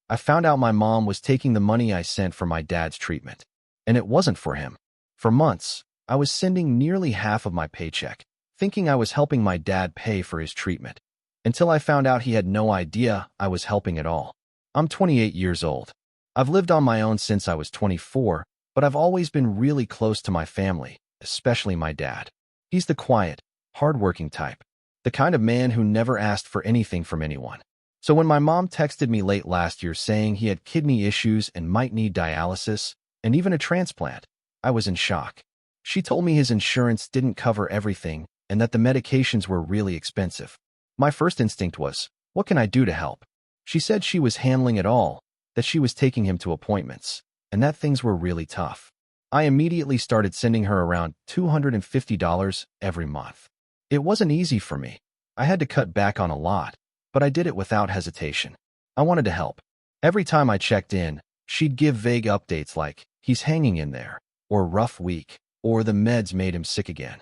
I found out my mom was taking the money I sent for my dad's treatment. And it wasn't for him. For months, I was sending nearly half of my paycheck, thinking I was helping my dad pay for his treatment, until I found out he had no idea I was helping at all. I'm 28 years old. I've lived on my own since I was 24, but I've always been really close to my family, especially my dad. He's the quiet, hardworking type, the kind of man who never asked for anything from anyone. So when my mom texted me late last year saying he had kidney issues and might need dialysis and even a transplant, I was in shock. She told me his insurance didn't cover everything and that the medications were really expensive. My first instinct was, what can I do to help? She said she was handling it all, that she was taking him to appointments, and that things were really tough. I immediately started sending her around $250 every month. It wasn't easy for me. I had to cut back on a lot, but I did it without hesitation. I wanted to help. Every time I checked in, she'd give vague updates like, he's hanging in there, or rough week, or the meds made him sick again.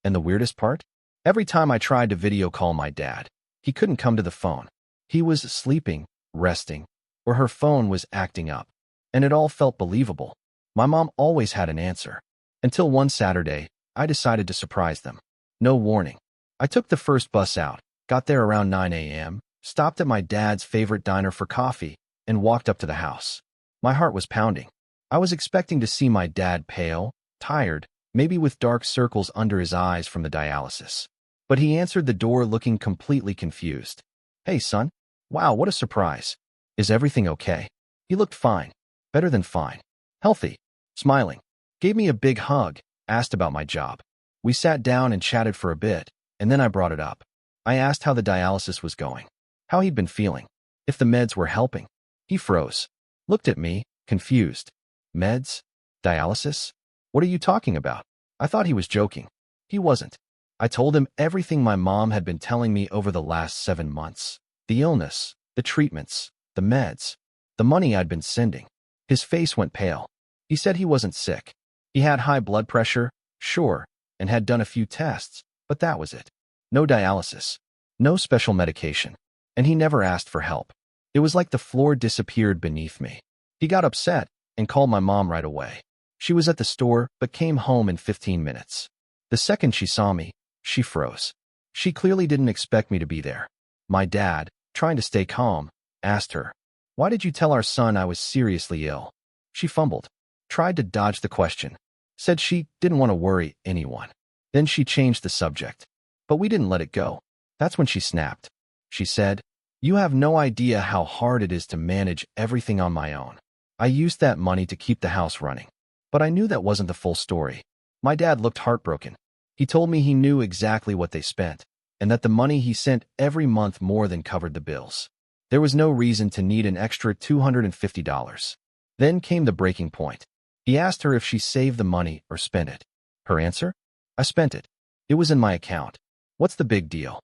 And the weirdest part? Every time I tried to video call my dad, he couldn't come to the phone. He was sleeping, resting, or her phone was acting up. And it all felt believable. My mom always had an answer. Until one Saturday, I decided to surprise them. No warning. I took the first bus out, got there around 9 a.m., stopped at my dad's favorite diner for coffee, and walked up to the house. My heart was pounding. I was expecting to see my dad pale, tired, maybe with dark circles under his eyes from the dialysis. But he answered the door looking completely confused. Hey, son. Wow, what a surprise. Is everything okay? He looked fine. Better than fine. Healthy. Smiling. Gave me a big hug, asked about my job. We sat down and chatted for a bit, and then I brought it up. I asked how the dialysis was going, how he'd been feeling, if the meds were helping. He froze. Looked at me, confused. Meds? Dialysis? What are you talking about? I thought he was joking. He wasn't. I told him everything my mom had been telling me over the last 7 months. The illness, the treatments, the meds, the money I'd been sending. His face went pale. He said he wasn't sick. He had high blood pressure, sure, and had done a few tests, but that was it. No dialysis. No special medication. And he never asked for help. It was like the floor disappeared beneath me. He got upset and called my mom right away. She was at the store, but came home in 15 minutes. The second she saw me, she froze. She clearly didn't expect me to be there. My dad, trying to stay calm, asked her, "Why did you tell our son I was seriously ill?" She fumbled, tried to dodge the question, said she didn't want to worry anyone. Then she changed the subject. But we didn't let it go. That's when she snapped. She said, "You have no idea how hard it is to manage everything on my own. I used that money to keep the house running." But I knew that wasn't the full story. My dad looked heartbroken. He told me he knew exactly what they spent, and that the money he sent every month more than covered the bills. There was no reason to need an extra $250. Then came the breaking point. He asked her if she saved the money or spent it. Her answer? I spent it. It was in my account. What's the big deal?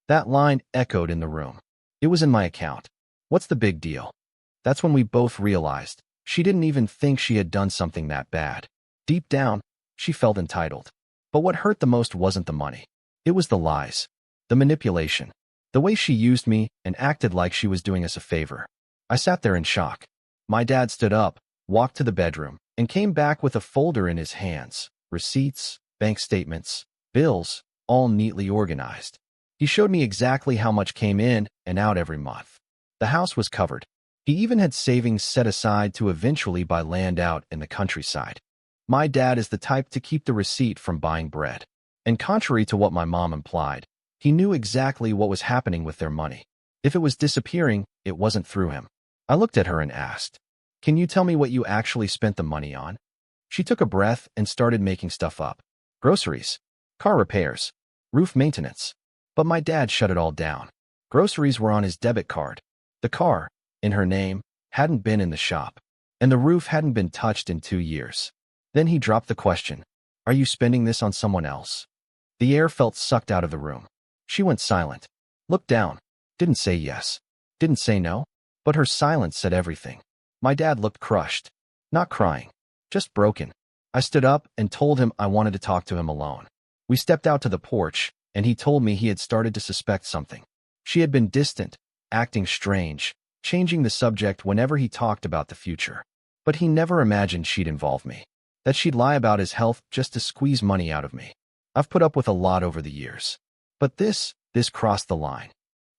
That line echoed in the room. It was in my account. What's the big deal? That's when we both realized she didn't even think she had done something that bad. Deep down, she felt entitled. But what hurt the most wasn't the money. It was the lies, the manipulation, the way she used me and acted like she was doing us a favor. I sat there in shock. My dad stood up, walked to the bedroom, and came back with a folder in his hands. Receipts, bank statements, bills, all neatly organized. He showed me exactly how much came in and out every month. The house was covered. He even had savings set aside to eventually buy land out in the countryside. My dad is the type to keep the receipt from buying bread. And contrary to what my mom implied, he knew exactly what was happening with their money. If it was disappearing, it wasn't through him. I looked at her and asked, "Can you tell me what you actually spent the money on?" She took a breath and started making stuff up. Groceries, car repairs, roof maintenance. But my dad shut it all down. Groceries were on his debit card. The car, in her name, hadn't been in the shop. And the roof hadn't been touched in 2 years. Then he dropped the question, "Are you spending this on someone else?" The air felt sucked out of the room. She went silent. Looked down. Didn't say yes. Didn't say no. But her silence said everything. My dad looked crushed. Not crying. Just broken. I stood up and told him I wanted to talk to him alone. We stepped out to the porch, and he told me he had started to suspect something. She had been distant, acting strange, changing the subject whenever he talked about the future. But he never imagined she'd involve me, that she'd lie about his health just to squeeze money out of me. I've put up with a lot over the years. But this crossed the line.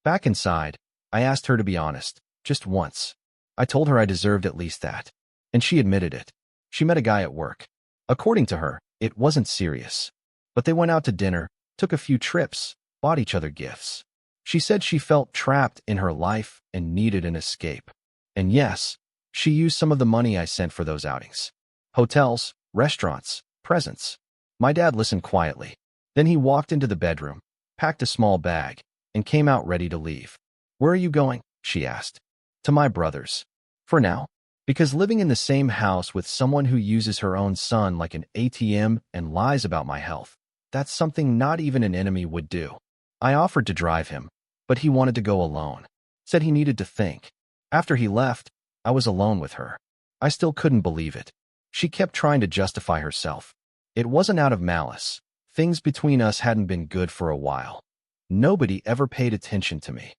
Back inside, I asked her to be honest, just once. I told her I deserved at least that. And she admitted it. She met a guy at work. According to her, it wasn't serious. But they went out to dinner, took a few trips, bought each other gifts. She said she felt trapped in her life and needed an escape. And yes, she used some of the money I sent for those outings. Hotels, restaurants, presents. My dad listened quietly. Then he walked into the bedroom, packed a small bag, and came out ready to leave. "Where are you going?" she asked. "To my brother's. For now." Because living in the same house with someone who uses her own son like an ATM and lies about my health, that's something not even an enemy would do. I offered to drive him, but he wanted to go alone. Said he needed to think. After he left, I was alone with her. I still couldn't believe it. She kept trying to justify herself. It wasn't out of malice. Things between us hadn't been good for a while. Nobody ever paid attention to me.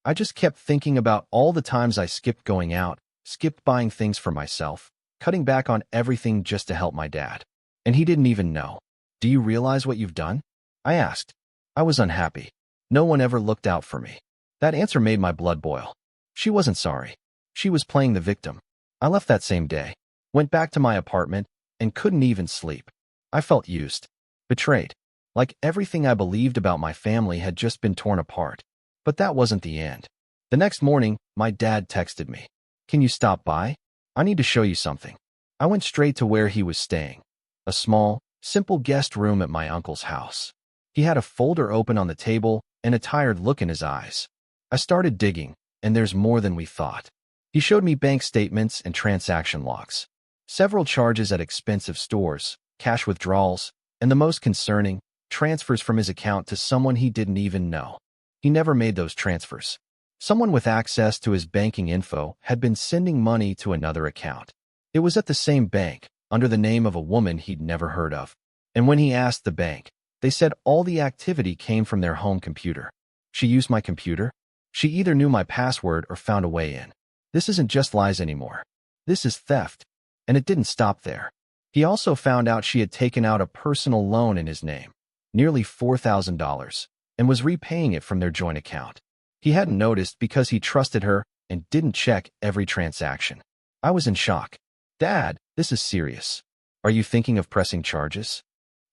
I just kept thinking about all the times I skipped going out, skipped buying things for myself, cutting back on everything just to help my dad. And he didn't even know. "Do you realize what you've done?" I asked. I was unhappy. No one ever looked out for me. That answer made my blood boil. She wasn't sorry. She was playing the victim. I left that same day, went back to my apartment, and couldn't even sleep. I felt used, betrayed, like everything I believed about my family had just been torn apart. But that wasn't the end. The next morning, my dad texted me. "Can you stop by? I need to show you something." I went straight to where he was staying, a small, simple guest room at my uncle's house. He had a folder open on the table and a tired look in his eyes. I started digging, and there's more than we thought. He showed me bank statements and transaction logs, several charges at expensive stores, cash withdrawals, and the most concerning, transfers from his account to someone he didn't even know. He never made those transfers. Someone with access to his banking info had been sending money to another account. It was at the same bank, under the name of a woman he'd never heard of. And when he asked the bank, they said all the activity came from their home computer. She used my computer? She either knew my password or found a way in. This isn't just lies anymore. This is theft. And it didn't stop there. He also found out she had taken out a personal loan in his name, nearly $4,000, and was repaying it from their joint account. He hadn't noticed because he trusted her and didn't check every transaction. I was in shock. "Dad, this is serious. Are you thinking of pressing charges?"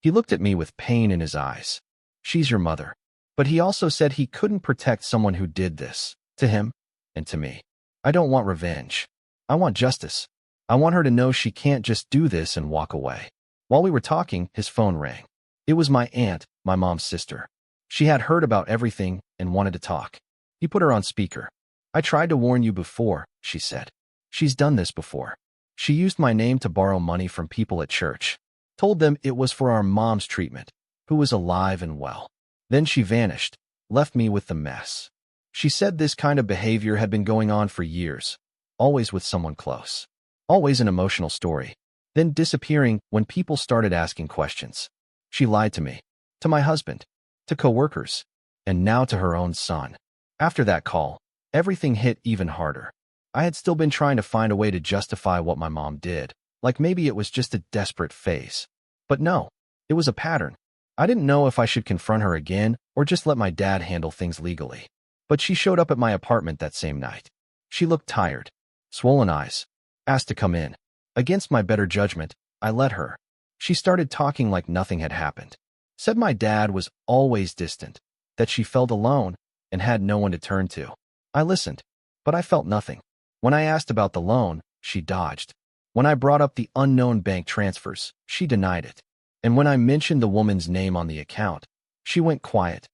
He looked at me with pain in his eyes. "She's your mother." But he also said he couldn't protect someone who did this, to him and to me. "I don't want revenge. I want justice. I want her to know she can't just do this and walk away." While we were talking, his phone rang. It was my aunt, my mom's sister. She had heard about everything and wanted to talk. He put her on speaker. "I tried to warn you before," she said. "She's done this before. She used my name to borrow money from people at church. Told them it was for our mom's treatment, who was alive and well. Then she vanished, left me with the mess." She said this kind of behavior had been going on for years, always with someone close. Always an emotional story, then disappearing when people started asking questions. She lied to me, to my husband, to coworkers, and now to her own son. After that call, everything hit even harder. I had still been trying to find a way to justify what my mom did, like maybe it was just a desperate phase. But no, it was a pattern. I didn't know if I should confront her again or just let my dad handle things legally. But she showed up at my apartment that same night. She looked tired, swollen eyes, asked to come in. Against my better judgment, I let her. She started talking like nothing had happened. Said my dad was always distant, that she felt alone and had no one to turn to. I listened, but I felt nothing. When I asked about the loan, she dodged. When I brought up the unknown bank transfers, she denied it. And when I mentioned the woman's name on the account, she went quiet,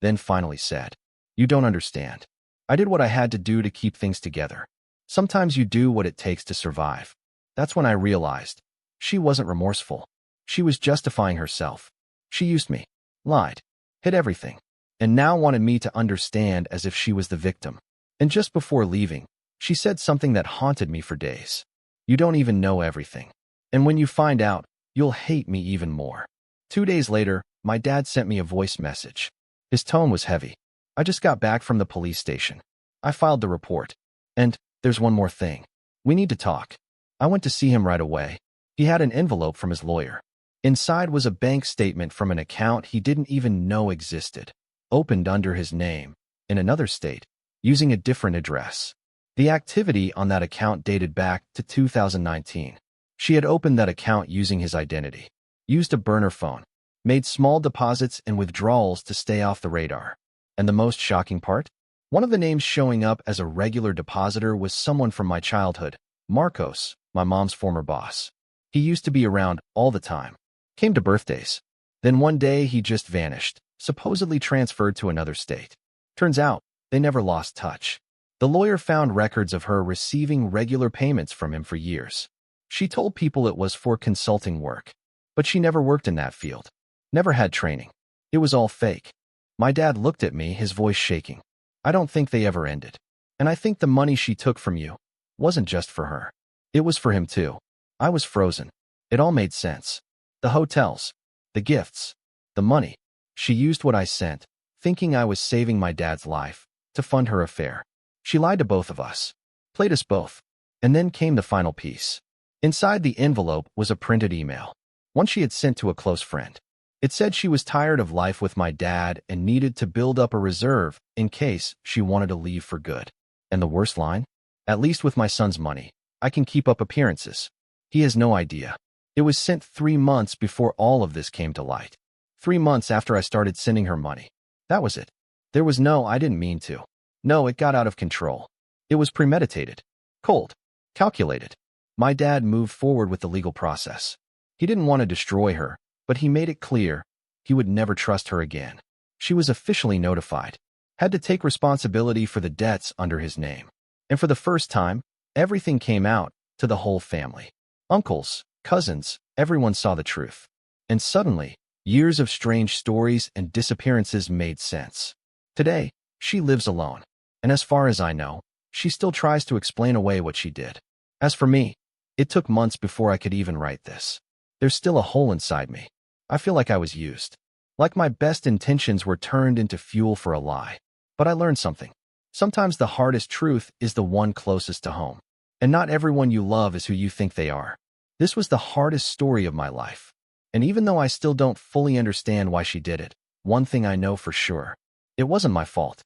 then finally said, "You don't understand. I did what I had to do to keep things together. Sometimes you do what it takes to survive." That's when I realized she wasn't remorseful. She was justifying herself. She used me, lied, hid everything, and now wanted me to understand as if she was the victim. And just before leaving, she said something that haunted me for days. "You don't even know everything. And when you find out, you'll hate me even more." 2 days later, my dad sent me a voice message. His tone was heavy. "I just got back from the police station. I filed the report. And there's one more thing. We need to talk. I went to see him right away. He had an envelope from his lawyer. Inside was a bank statement from an account he didn't even know existed, opened under his name, in another state, using a different address. The activity on that account dated back to 2019. She had opened that account using his identity, used a burner phone, made small deposits and withdrawals to stay off the radar. And the most shocking part? One of the names showing up as a regular depositor was someone from my childhood, Marcos, my mom's former boss. He used to be around all the time, came to birthdays. Then one day he just vanished, supposedly transferred to another state. Turns out, they never lost touch. The lawyer found records of her receiving regular payments from him for years. She told people it was for consulting work, but she never worked in that field, never had training. It was all fake. My dad looked at me, his voice shaking. I don't think they ever ended. And I think the money she took from you wasn't just for her. It was for him too. I was frozen. It all made sense. The hotels, the gifts, the money. She used what I sent, thinking I was saving my dad's life, to fund her affair. She lied to both of us, played us both. And then came the final piece. Inside the envelope was a printed email, one she had sent to a close friend. It said she was tired of life with my dad and needed to build up a reserve in case she wanted to leave for good. And the worst line? At least with my son's money, I can keep up appearances. He has no idea. It was sent 3 months before all of this came to light. 3 months after I started sending her money. That was it. There was no I didn't mean to. No, it got out of control. It was premeditated, cold, calculated. My dad moved forward with the legal process. He didn't want to destroy her, but he made it clear he would never trust her again. She was officially notified, had to take responsibility for the debts under his name. And for the first time, everything came out to the whole family. Uncles, cousins, everyone saw the truth. And suddenly, years of strange stories and disappearances made sense. Today, she lives alone. And as far as I know, she still tries to explain away what she did. As for me, it took months before I could even write this. There's still a hole inside me. I feel like I was used. Like my best intentions were turned into fuel for a lie. But I learned something. Sometimes the hardest truth is the one closest to home. And not everyone you love is who you think they are. This was the hardest story of my life. And even though I still don't fully understand why she did it, one thing I know for sure. It wasn't my fault.